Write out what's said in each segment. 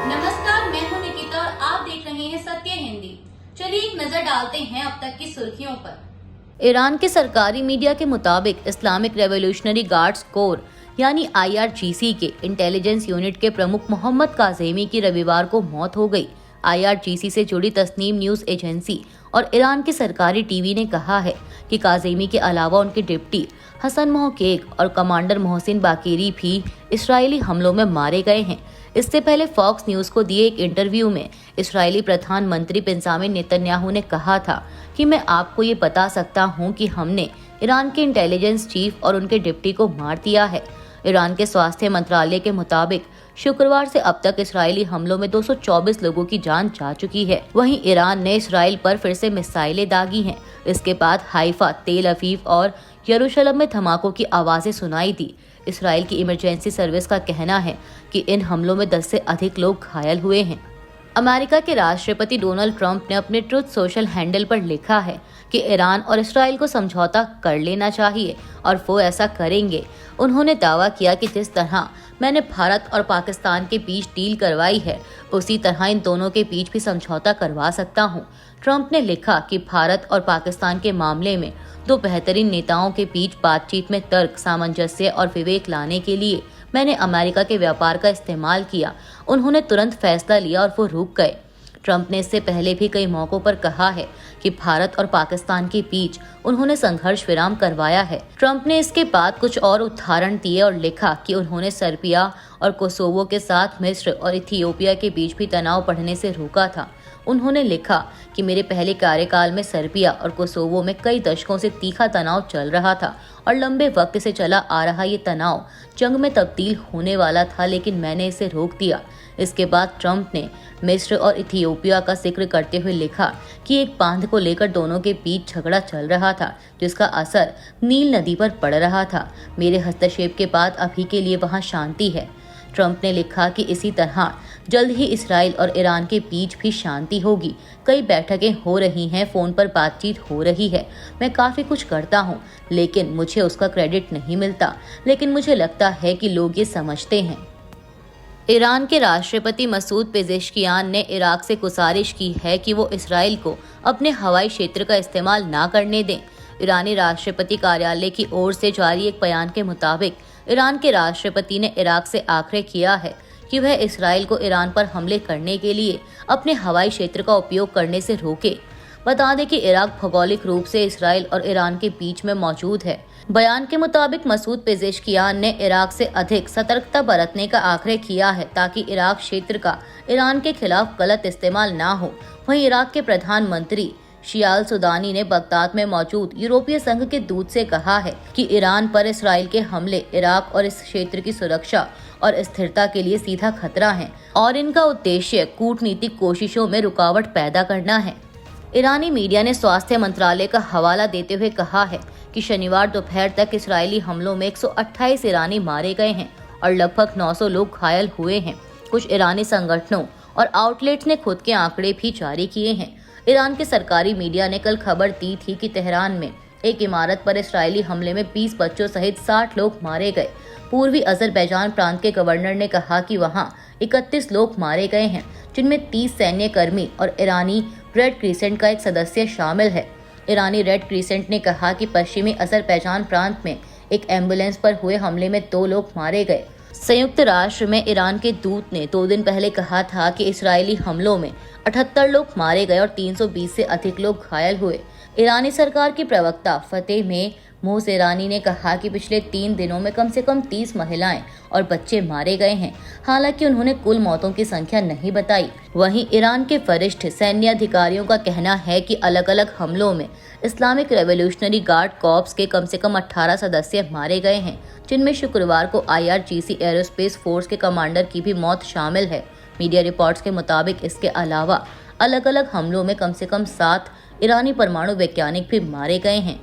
नमस्कार, मैं हूं निकिता और आप देख रहे हैं सत्य हिंदी। चलिए एक नजर डालते हैं अब तक की सुर्खियों पर। ईरान के सरकारी मीडिया के मुताबिक इस्लामिक रेवोल्यूशनरी गार्ड्स कोर यानी IRGC के इंटेलिजेंस यूनिट के प्रमुख मोहम्मद काज़ेमी की रविवार को मौत हो गई। IRGC से जुड़ी तस्नीम न्यूज एजेंसी और ईरान की सरकारी टीवी ने कहा है कि काज़ेमी के अलावा उनके डिप्टी हसन मोहकेक और कमांडर मोहसिन बाकीरी भी इस्राएली हमलों में मारे गए हैं। इससे पहले फॉक्स न्यूज को दिए एक इंटरव्यू में इस्राएली प्रधानमंत्री बेंजामिन नेतन्याहू ने कहा था कि मैं आपको ये बता सकता हूँ कि हमने ईरान के इंटेलिजेंस चीफ और उनके डिप्टी को मार दिया है। ईरान के स्वास्थ्य मंत्रालय के मुताबिक शुक्रवार से अब तक इस्राएली हमलों में 224 लोगों की जान जा चुकी है। वहीं ईरान ने इस्राएल पर फिर से मिसाइलें दागी हैं। इसके बाद हाइफा, तेल अवीव और यरूशलेम में धमाकों की आवाजें सुनाई दी। इस्राएल की इमरजेंसी सर्विस का कहना है कि इन हमलों में 10 से अधिक लोग घायल हुए हैं। अमेरिका के राष्ट्रपति डोनाल्ड ट्रंप ने अपने ट्रुथ सोशल हैंडल पर लिखा है कि ईरान और इस्राएल को समझौता कर लेना चाहिए और वो ऐसा करेंगे। उन्होंने दावा किया कि जिस तरह मैंने भारत और पाकिस्तान के बीच डील करवाई है, उसी तरह इन दोनों के बीच भी समझौता करवा सकता हूं। ट्रंप ने लिखा कि भारत और पाकिस्तान के मामले में दो बेहतरीन नेताओं के बीच बातचीत में तर्क, सामंजस्य और विवेक लाने के लिए मैंने अमेरिका के व्यापार का इस्तेमाल किया। उन्होंने तुरंत फैसला लिया और वो रुक गए। ट्रंप ने इससे पहले भी कई मौकों पर कहा है कि भारत और पाकिस्तान के बीच उन्होंने संघर्ष विराम करवाया है। ट्रंप ने इसके बाद कुछ और उदाहरण दिए और लिखा कि उन्होंने सर्बिया और कोसोवो के साथ मिस्र और इथियोपिया के बीच भी तनाव बढ़ने से रोका था। उन्होंने लिखा कि मेरे पहले कार्यकाल में सर्बिया और कोसोवो में कई दशकों से तीखा तनाव चल रहा था और लंबे वक्त से चला आ रहा ये तनाव जंग में तब्दील होने वाला था, लेकिन मैंने इसे रोक दिया। इसके बाद ट्रंप ने मिस्र और इथियोपिया का जिक्र करते हुए लिखा कि एक बांध को लेकर दोनों के बीच झगड़ा चल रहा था, जिसका असर नील नदी पर पड़ रहा था। मेरे हस्तक्षेप के बाद अभी के लिए वहां शांति है। ट्रंप ने लिखा कि इसी तरह जल्द ही इसराइल और ईरान के बीच भी शांति होगी। कई बैठकें हो रही हैं, फोन पर बातचीत हो रही है। मैं काफी कुछ करता हूं, लेकिन मुझे उसका क्रेडिट नहीं मिलता, लेकिन मुझे लगता है कि लोग ये समझते हैं। ईरान के राष्ट्रपति मसूद पेजेश्कियान ने इराक से गुजारिश की है कि वो इसराइल को अपने हवाई क्षेत्र का इस्तेमाल ना करने दें। ईरानी राष्ट्रपति कार्यालय की ओर से जारी एक बयान के मुताबिक ईरान के राष्ट्रपति ने इराक से आग्रह किया है कि वह इसराइल को ईरान पर हमले करने के लिए अपने हवाई क्षेत्र का उपयोग करने से रोके। बता दें कि इराक भौगोलिक रूप से इसराइल और ईरान के बीच में मौजूद है। बयान के मुताबिक मसूद पेजेश्कियान ने इराक से अधिक सतर्कता बरतने का आग्रह किया है ताकि इराक क्षेत्र का ईरान के खिलाफ गलत इस्तेमाल ना हो। वहीं इराक के प्रधानमंत्री शियाल सुदानी ने बगदाद में मौजूद यूरोपीय संघ के दूत से कहा है कि ईरान पर इसराइल के हमले इराक और इस क्षेत्र की सुरक्षा और स्थिरता के लिए सीधा खतरा है और इनका उद्देश्य कूटनीतिक कोशिशों में रुकावट पैदा करना है। ईरानी मीडिया ने स्वास्थ्य मंत्रालय का हवाला देते हुए कहा है कि शनिवार दोपहर तक इसराइली हमलों में 128 ईरानी मारे गए हैं और लगभग 900 लोग घायल हुए हैं। कुछ ईरानी संगठनों और आउटलेट्स ने खुद के आंकड़े भी जारी किए हैं। ईरान के सरकारी मीडिया ने कल खबर दी थी कि तेहरान में एक इमारत पर इसराइली हमले में 20 बच्चों सहित 60 लोग मारे गए। पूर्वी अजरबैजान प्रांत के गवर्नर ने कहा कि वहां 31 लोग मारे गए हैं, जिनमें 30 सैन्य कर्मी और ईरानी रेड क्रिसेंट का एक सदस्य शामिल है। ईरानी रेड क्रिसेंट ने कहा कि पश्चिमी अजरबैजान प्रांत में एक एम्बुलेंस पर हुए हमले में 2 लोग मारे गए। संयुक्त राष्ट्र में ईरान के दूत ने 2 दिन पहले कहा था कि इसराइली हमलों में 78 लोग मारे गए और 320 से अधिक लोग घायल हुए। ईरानी सरकार की प्रवक्ता फतेह में मोहसेरानी ने कहा कि पिछले 3 दिनों में कम से कम 30 महिलाएं और बच्चे मारे गए हैं। हालांकि उन्होंने कुल मौतों की संख्या नहीं बताई। वहीं ईरान के वरिष्ठ सैन्य अधिकारियों का कहना है कि अलग अलग हमलों में इस्लामिक रेवोल्यूशनरी गार्ड कॉर्प्स के कम से कम 18 सदस्य मारे गए हैं, जिनमें शुक्रवार को IRGC एरोस्पेस फोर्स के कमांडर की भी मौत शामिल है। मीडिया रिपोर्ट्स के मुताबिक इसके अलावा अलग अलग हमलों में कम से कम 7 ईरानी परमाणु वैज्ञानिक भी मारे गए हैं।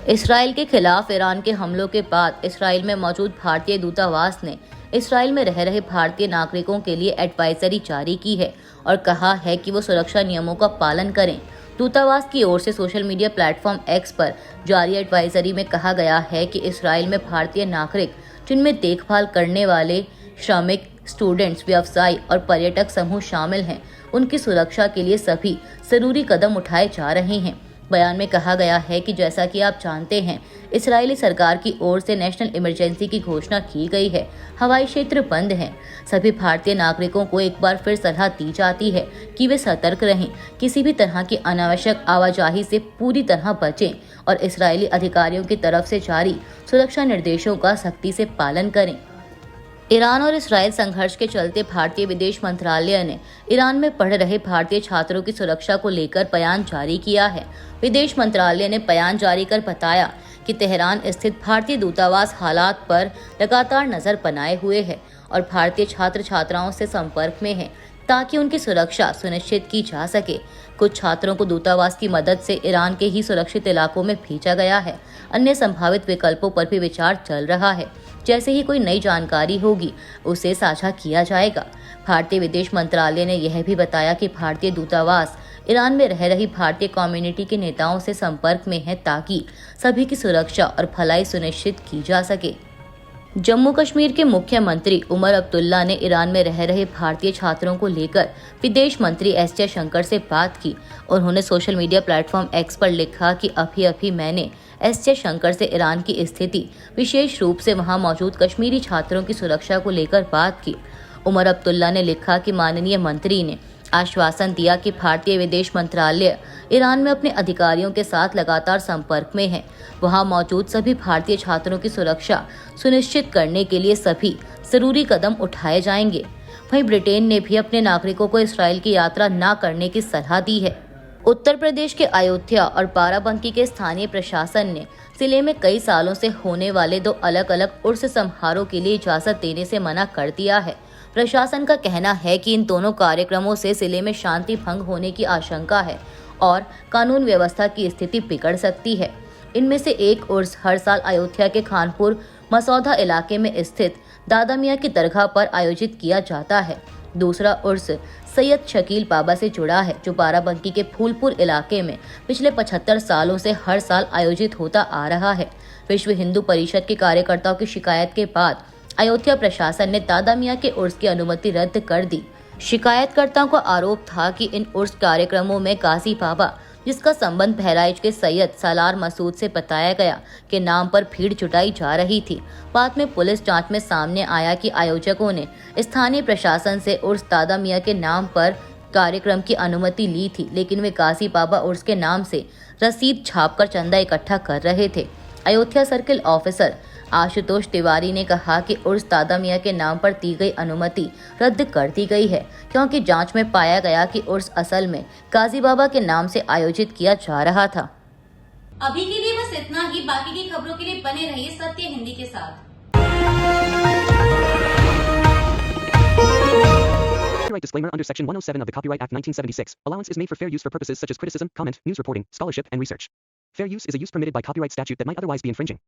इसराइल के खिलाफ ईरान के हमलों के बाद इसराइल में मौजूद भारतीय दूतावास ने इसराइल में रह रहे भारतीय नागरिकों के लिए एडवाइजरी जारी की है और कहा है कि वो सुरक्षा नियमों का पालन करें। दूतावास की ओर से सोशल मीडिया प्लेटफॉर्म एक्स पर जारी एडवाइजरी में कहा गया है कि इसराइल में भारतीय नागरिक, जिनमें देखभाल करने वाले, श्रमिक, स्टूडेंट्स, व्यवसायी और पर्यटक समूह शामिल हैं, उनकी सुरक्षा के लिए सभी जरूरी कदम उठाए जा रहे हैं। बयान में कहा गया है कि जैसा कि आप जानते हैं, इजरायली सरकार की ओर से नेशनल इमरजेंसी की घोषणा की गई है। हवाई क्षेत्र बंद हैं। सभी भारतीय नागरिकों को एक बार फिर सलाह दी जाती है कि वे सतर्क रहें, किसी भी तरह की अनावश्यक आवाजाही से पूरी तरह बचें और इजरायली अधिकारियों की तरफ से जारी सुरक्षा निर्देशों का सख्ती से पालन करें। ईरान और इसराइल संघर्ष के चलते भारतीय विदेश मंत्रालय ने ईरान में पढ़ रहे भारतीय छात्रों की सुरक्षा को लेकर बयान जारी किया है। विदेश मंत्रालय ने बयान जारी कर बताया कि तेहरान स्थित भारतीय दूतावास हालात पर लगातार नजर बनाए हुए है और भारतीय छात्र छात्राओं से संपर्क में है ताकि उनकी सुरक्षा सुनिश्चित की जा सके। कुछ छात्रों को दूतावास की मदद से ईरान के ही सुरक्षित इलाकों में भेजा गया है। अन्य संभावित विकल्पों पर भी विचार चल रहा है। जैसे ही कोई नई जानकारी होगी, उसे साझा किया जाएगा। भारतीय विदेश मंत्रालय ने यह भी बताया कि भारतीय दूतावास ईरान में रह रही भारतीय कम्युनिटी के नेताओं से संपर्क में है ताकि सभी की सुरक्षा और भलाई सुनिश्चित की जा सके। जम्मू कश्मीर के मुख्यमंत्री उमर अब्दुल्ला ने ईरान में रह रहे भारतीय छात्रों को लेकर विदेश मंत्री एस जयशंकर से बात की। उन्होंने सोशल मीडिया प्लेटफॉर्म एक्स पर लिखा कि अभी मैंने एस जयशंकर से ईरान की स्थिति, विशेष रूप से वहां मौजूद कश्मीरी छात्रों की सुरक्षा को लेकर बात की। उमर अब्दुल्ला ने लिखा कि माननीय मंत्री ने आश्वासन दिया कि भारतीय विदेश मंत्रालय ईरान में अपने अधिकारियों के साथ लगातार संपर्क में है। वहां मौजूद सभी भारतीय छात्रों की सुरक्षा सुनिश्चित करने के लिए सभी जरूरी कदम उठाए जाएंगे। वहीं ब्रिटेन ने भी अपने नागरिकों को इस्राएल की यात्रा न करने की सलाह दी है। उत्तर प्रदेश के अयोध्या और बाराबंकी के स्थानीय प्रशासन ने जिले में कई सालों से होने वाले 2 अलग अलग उर्स समारोह के लिए इजाजत देने से मना कर दिया है। प्रशासन का कहना है कि इन दोनों कार्यक्रमों से जिले में शांति भंग होने की आशंका है और कानून व्यवस्था की स्थिति बिगड़ सकती है। इनमें से एक उर्स हर साल अयोध्या के खानपुर मसौदा इलाके में स्थित दादा मियां की दरगाह पर आयोजित किया जाता है। दूसरा उर्स सैयद शकील बाबा से जुड़ा है, जो बाराबंकी के फूलपुर इलाके में पिछले 75 सालों से हर साल आयोजित होता आ रहा है। विश्व हिंदू परिषद के कार्यकर्ताओं की शिकायत के बाद अयोध्या प्रशासन ने दादा मियां के उर्स की अनुमति रद्द कर दी। शिकायतकर्ताओं का आरोप था कि इन उर्स कार्यक्रमों में गाजी बाबा, जिसका संबंध बहराइच के सैयद सालार मसूद से बताया गया, के नाम पर भीड़ जुटाई जा रही थी। बाद में पुलिस जांच में सामने आया कि आयोजकों ने स्थानीय प्रशासन से उर्स दादा मियां के नाम पर कार्यक्रम की अनुमति ली थी, लेकिन वे गाजी बाबा उर्स के नाम से रसीद छापकर चंदा इकट्ठा कर रहे थे। अयोध्या सर्किल ऑफिसर आशुतोष तिवारी ने कहा कि उर्स दादा मियां के नाम पर दी गई अनुमति रद्द कर दी गई है, क्योंकि जांच में पाया गया कि उर्स असल में गाजी बाबा के नाम से आयोजित किया जा रहा था। अभी के लिए बस इतना ही। बाकी की खबरों के लिए बने रहिए सत्य हिंदी के साथ। Copyright disclaimer under Section 107 of the Copyright Act 1976. Allowance is made for fair use for purposes such as criticism, comment, news reporting, scholarship, and research. Fair use is a use permitted by copyright statute that might otherwise be infringing.